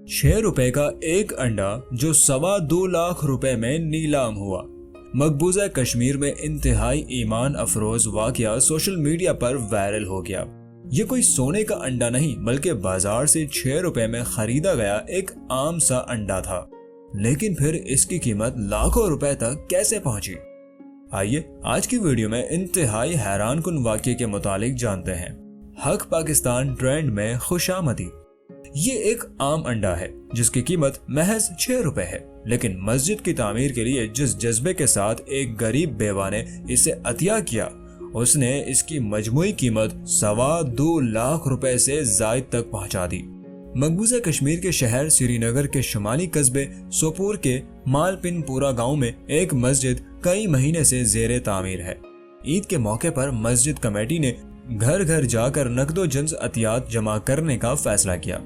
6 रुपए का एक अंडा जो 2.25 लाख रुपए में नीलाम हुआ। मकबूजा कश्मीर में इंतहाई ईमान अफरोज वाकया सोशल मीडिया पर वायरल हो गया। ये कोई सोने का अंडा नहीं बल्कि बाजार से 6 रुपए में खरीदा गया एक आम सा अंडा था, लेकिन फिर इसकी कीमत लाखों रुपए तक कैसे पहुंची? आइए आज की वीडियो में इंतहाई हैरान कुन वाकये के मुतालिक जानते हैं। हक पाकिस्तान ट्रेंड में खुशामदी। ये एक आम अंडा है जिसकी कीमत महज 6 रुपए है, लेकिन मस्जिद की तामीर के लिए जिस जज्बे के साथ एक गरीब बेवा ने इसे अतिया किया, उसने इसकी मजमूई कीमत 2.25 लाख रुपए से जायद तक पहुंचा दी। मकबूजा कश्मीर के शहर श्रीनगर के शुमाली कस्बे सोपोर के मालपिनपुरा गांव में एक मस्जिद कई महीने से जेरे तामीर है। ईद के मौके पर मस्जिद कमेटी ने घर घर जाकर नकदो जंस अतियात जमा करने का फैसला किया।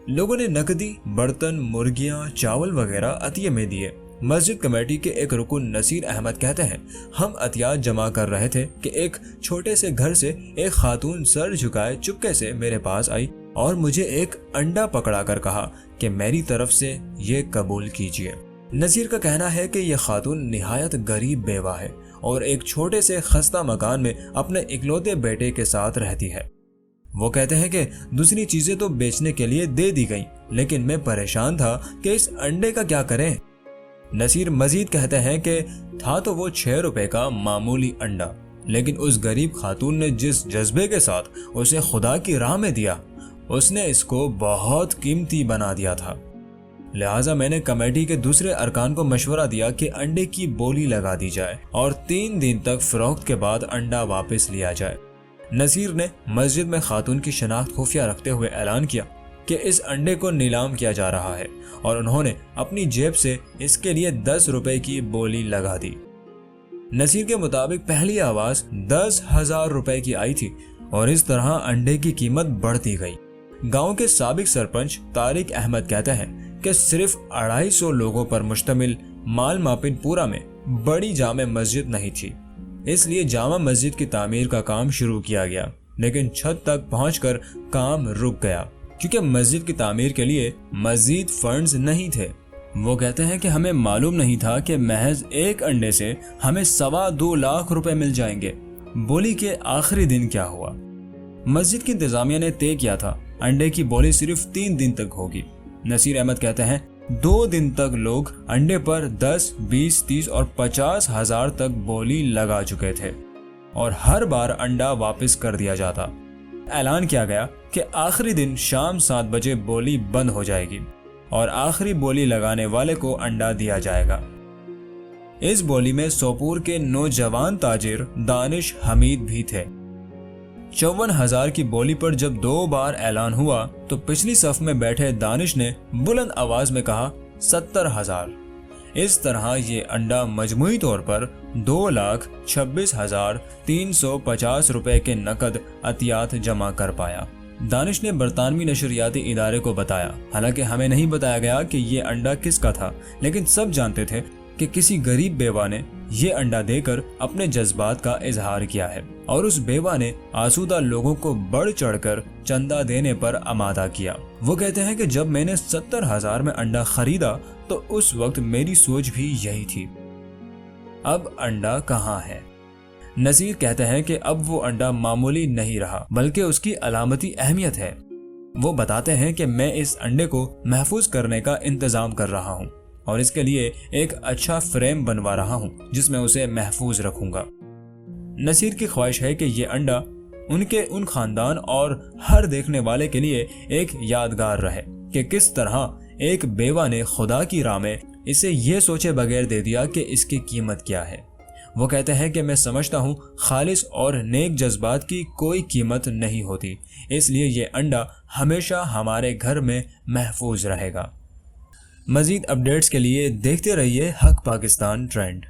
लोगों ने नकदी, बर्तन, मुर्गियां, चावल वगैरह अतिये में दिए। मस्जिद कमेटी के एक रुकन नसीर अहमद कहते हैं, हम अतियात जमा कर रहे थे कि एक छोटे से घर से एक खातून सर झुकाए चुपके से मेरे पास आई और मुझे एक अंडा पकड़ा कर कहा कि मेरी तरफ से ये कबूल कीजिए। नसीर का कहना है कि यह खातून निहायत गरीब बेवा है और एक छोटे से खस्ता मकान में अपने इकलौते बेटे के साथ रहती है। वो कहते हैं कि दूसरी चीजें तो बेचने के लिए दे दी गई, लेकिन मैं परेशान था कि इस अंडे का क्या करें। नसीर मजीद कहते हैं कि था तो वो 6 रुपए का मामूली अंडा, लेकिन उस गरीब खातून ने जिस जज्बे के साथ उसे खुदा की राह में दिया, उसने इसको बहुत कीमती बना दिया था। लिहाजा मैंने कमेटी के दूसरे अरकान को मशवरा दिया कि अंडे की बोली लगा दी जाए और 3 दिन तक फरोख्त के बाद अंडा वापस लिया जाए। नसीर ने मस्जिद में खातून की शनाख्त खुफिया रखते हुए ऐलान किया कि इस अंडे को नीलाम किया जा रहा है और उन्होंने अपनी जेब से इसके लिए 10 रुपए की बोली लगा दी। नसीर के मुताबिक पहली आवाज 10,000 रुपए की आई थी और इस तरह अंडे की कीमत बढ़ती गई। गांव के साबिक सरपंच तारिक अहमद कहते हैं कि सिर्फ 250 लोगों पर मुश्तमिल मालपिनपुरा में बड़ी जामे मस्जिद नहीं थी, इसलिए जामा मस्जिद की तामीर का काम शुरू किया गया, लेकिन छत तक पहुंचकर काम रुक गया क्योंकि मस्जिद की तामीर के लिए मजीद फंड्स नहीं थे। वो कहते हैं कि हमें मालूम नहीं था कि महज एक अंडे से हमें 2.25 लाख रुपए मिल जाएंगे। बोली के आखिरी दिन क्या हुआ? मस्जिद की इंतजामिया ने तय किया था अंडे की बोली सिर्फ 3 दिन तक होगी। नसीर अहमद कहते हैं 2 दिन तक लोग अंडे पर 10, 20, 30 और 50 हजार तक बोली लगा चुके थे और हर बार अंडा वापस कर दिया जाता। ऐलान किया गया कि आखिरी दिन शाम 7 बजे बोली बंद हो जाएगी और आखिरी बोली लगाने वाले को अंडा दिया जाएगा। इस बोली में सोपोर के नौजवान ताजिर दानिश हमीद भी थे। 54,000 की बोली पर जब 2 बार ऐलान हुआ तो पिछली सफ में बैठे दानिश ने बुलंद आवाज में कहा 70,000। इस तरह ये अंडा मजमूई तौर पर 2,26,350 रुपए के नकद अतियात जमा कर पाया। दानिश ने बरतानवी नशरियाती इदारे को बताया। हालांकि हमें नहीं बताया गया कि ये अंडा किसका था, लेकिन सब जानते थे कि किसी गरीब बेवा ने ये अंडा देकर अपने जज्बात का इजहार किया है और उस बेवा ने आसूदा लोगों को बढ़ चढ़कर चंदा देने पर आमादा किया। वो कहते हैं कि जब मैंने 70,000 में अंडा खरीदा तो उस वक्त मेरी सोच भी यही थी, अब अंडा कहाँ है? नसीर कहते हैं कि अब वो अंडा मामूली नहीं रहा बल्कि उसकी अलामती अहमियत है। वो बताते हैं कि मैं इस अंडे को महफूज करने का इंतजाम कर रहा हूँ और इसके लिए एक अच्छा फ्रेम बनवा रहा हूँ जिसमें उसे महफूज रखूंगा। नसीर की ख्वाहिश है कि ये अंडा उन खानदान और हर देखने वाले के लिए एक यादगार रहे कि किस तरह एक बेवा ने खुदा की राह में इसे ये सोचे बगैर दे दिया कि इसकी कीमत क्या है। वो कहते हैं कि मैं समझता हूँ खालिस और नेक जज्बात की कोई कीमत नहीं होती, इसलिए ये अंडा हमेशा हमारे घर में महफूज रहेगा। मजीद अपडेट्स के लिए देखते रहिए हक पाकिस्तान ट्रेंड।